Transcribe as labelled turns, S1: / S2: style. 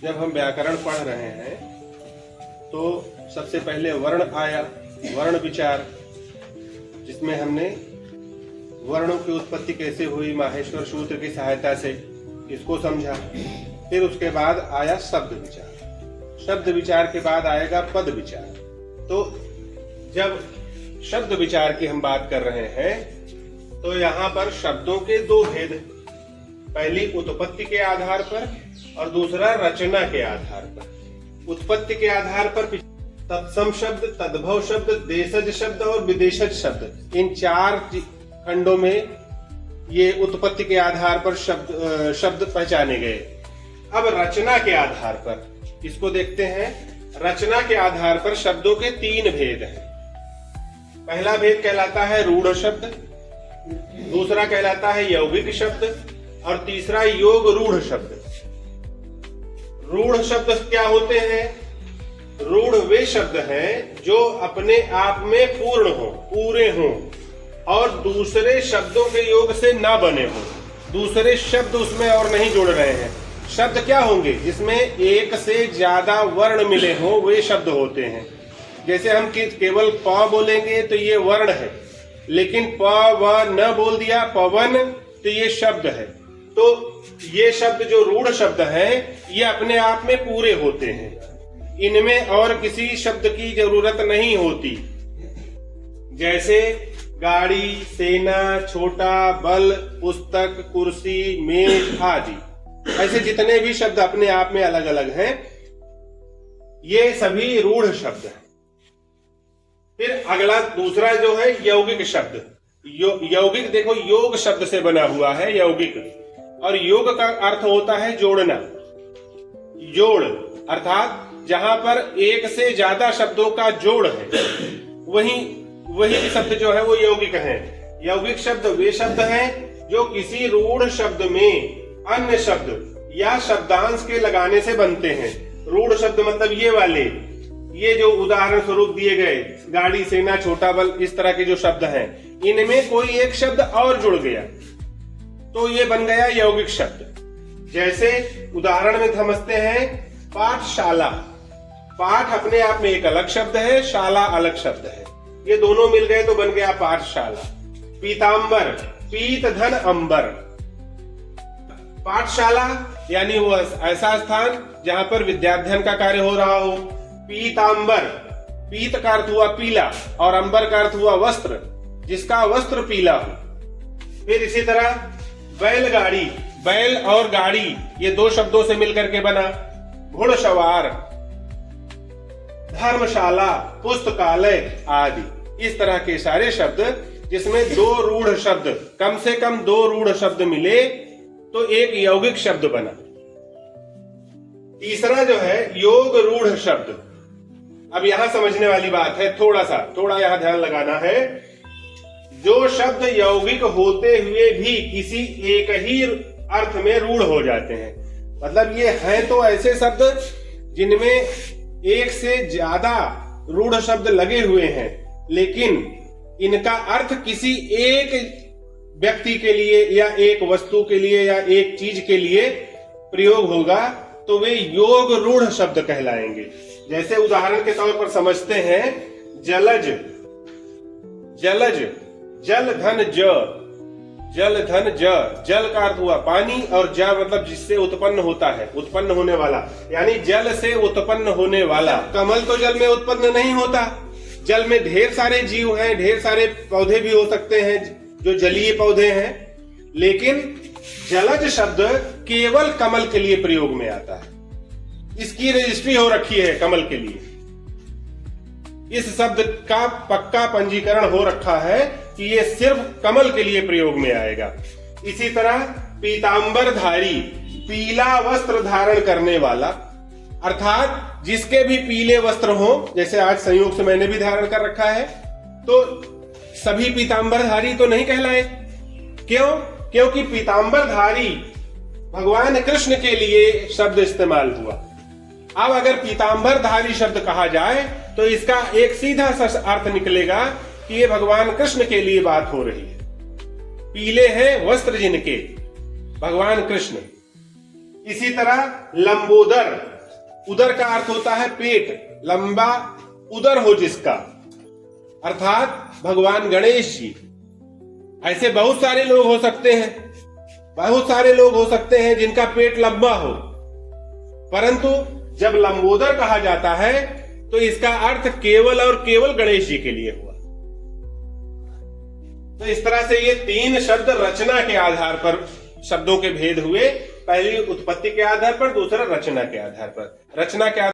S1: जब हम व्याकरण पढ़ रहे हैं तो सबसे पहले वर्ण आया, वर्ण विचार, जिसमें हमने वर्णों की उत्पत्ति कैसे हुई माहेश्वर सूत्र की सहायता से इसको समझा। फिर उसके बाद आया शब्द विचार, शब्द विचार के बाद आएगा पद विचार। तो जब शब्द विचार की हम बात कर रहे हैं तो यहाँ पर शब्दों के दो भेद, पहली उत्पत्ति के आधार पर और दूसरा रचना के आधार पर। उत्पत्ति के आधार पर तत्सम शब्द, तद्भव शब्द, देशज शब्द और विदेशज शब्द, इन चार खंडों में ये उत्पत्ति के आधार पर शब्द पहचाने गए। अब रचना के आधार पर इसको देखते हैं। रचना के आधार पर शब्दों के तीन भेद हैं। पहला भेद कहलाता है रूढ़ शब्द, दूसरा कहलाता है यौगिक शब्द और तीसरा योग रूढ़ शब्द। रूढ़ शब्द क्या होते हैं? रूढ़ वे शब्द हैं जो अपने आप में पूर्ण हो, पूरे हों और दूसरे शब्दों के योग से ना बने हों, दूसरे शब्द उसमें और नहीं जोड़ रहे हैं। शब्द क्या होंगे? जिसमें एक से ज्यादा वर्ण मिले हों वे शब्द होते हैं। जैसे हम केवल प बोलेंगे तो ये वर्ण है, लेकिन प व न बोल दिया पवन तो ये शब्द है। तो ये शब्द जो रूढ़ शब्द हैं ये अपने आप में पूरे होते हैं, इनमें और किसी शब्द की जरूरत नहीं होती। जैसे गाड़ी, सेना, छोटा, बल, पुस्तक, कुर्सी, मेज आदि, ऐसे जितने भी शब्द अपने आप में अलग अलग हैं ये सभी रूढ़ शब्द हैं। फिर अगला दूसरा जो है यौगिक शब्द। यौगिक देखो योग शब्द से बना हुआ है यौगिक, और योग का अर्थ होता है जोड़ना। जोड़ अर्थात जहां पर एक से ज्यादा शब्दों का जोड़ है वही शब्द जो है वो यौगिक है। यौगिक शब्द वे शब्द हैं जो किसी रूढ़ शब्द में अन्य शब्द या शब्दांश के लगाने से बनते हैं। रूढ़ शब्द मतलब ये वाले, ये जो उदाहरण स्वरूप दिए गए गाड़ी, सेना, छोटा बल, इस तरह के जो शब्द हैं इनमें कोई एक शब्द और जुड़ गया तो ये बन गया यौगिक शब्द। जैसे उदाहरण में समझते हैं पाठशाला। पाठ अपने आप में एक अलग शब्द है, शाला अलग शब्द है, ये दोनों मिल गए तो बन गया पाठशाला। पीतांबर, पीत धन अंबर। पाठशाला यानी वो ऐसा स्थान जहां पर विद्याध्ययन का कार्य हो रहा हो। पीतांबर, पीत का अर्थ हुआ पीला और अंबर का अर्थ हुआ वस्त्र, जिसका वस्त्र पीला हो। फिर इसी तरह बैलगाड़ी, बैल और गाड़ी ये दो शब्दों से मिलकर के बना। घुड़सवार, धर्मशाला, पुस्तकालय आदि, इस तरह के सारे शब्द जिसमें दो रूढ़ शब्द, कम से कम दो रूढ़ शब्द मिले तो एक यौगिक शब्द बना। तीसरा जो है योग रूढ़ शब्द। अब यहां समझने वाली बात है, थोड़ा यहां ध्यान लगाना है। जो शब्द यौगिक होते हुए भी किसी एक ही अर्थ में रूढ़ हो जाते हैं, मतलब ये हैं तो ऐसे शब्द जिनमें एक से ज्यादा रूढ़ शब्द लगे हुए हैं, लेकिन इनका अर्थ किसी एक व्यक्ति के लिए या एक वस्तु के लिए या एक चीज के लिए प्रयोग होगा तो वे योग रूढ़ शब्द कहलाएंगे। जैसे उदाहरण के तौर पर समझते हैं जलज, जलज, जल धन ज, जल धन ज, जल का अर्थ हुआ पानी और ज मतलब जिससे उत्पन्न होता है, उत्पन्न होने वाला, यानी जल से उत्पन्न होने वाला। कमल तो जल में उत्पन्न नहीं होता, जल में ढेर सारे जीव हैं, ढेर सारे पौधे भी हो सकते हैं जो जलीय पौधे हैं, लेकिन जलज शब्द केवल कमल के लिए प्रयोग में आता है। इसकी रजिस्ट्री हो रखी है कमल के लिए, इस शब्द का पक्का पंजीकरण हो रखा है कि ये सिर्फ कमल के लिए प्रयोग में आएगा। इसी तरह पीतांबरधारी, पीला वस्त्र धारण करने वाला, अर्थात जिसके भी पीले वस्त्र हो, जैसे आज संयोग से मैंने भी धारण कर रखा है, तो सभी पीतांबरधारी तो नहीं कहलाए। क्यों? क्योंकि पीतांबरधारी भगवान कृष्ण के लिए शब्द इस्तेमाल हुआ। अब अगर पीतांबरधारी शब्द कहा जाए तो इसका एक सीधा सा अर्थ निकलेगा कि ये भगवान कृष्ण के लिए बात हो रही है। पीले हैं वस्त्र जिनके, भगवान कृष्ण। इसी तरह लंबोदर, उदर का अर्थ होता है पेट, लंबा उदर हो जिसका, अर्थात भगवान गणेश जी। ऐसे बहुत सारे लोग हो सकते हैं, बहुत सारे लोग हो सकते हैं जिनका पेट लंबा हो, परंतु जब लंबोदर कहा जाता है तो इसका अर्थ केवल और केवल गणेश जी के लिए हुआ। तो इस तरह से ये 3 शब्द रचना के आधार पर शब्दों के भेद हुए। पहली उत्पत्ति के आधार पर, दूसरा रचना के आधार पर। रचना के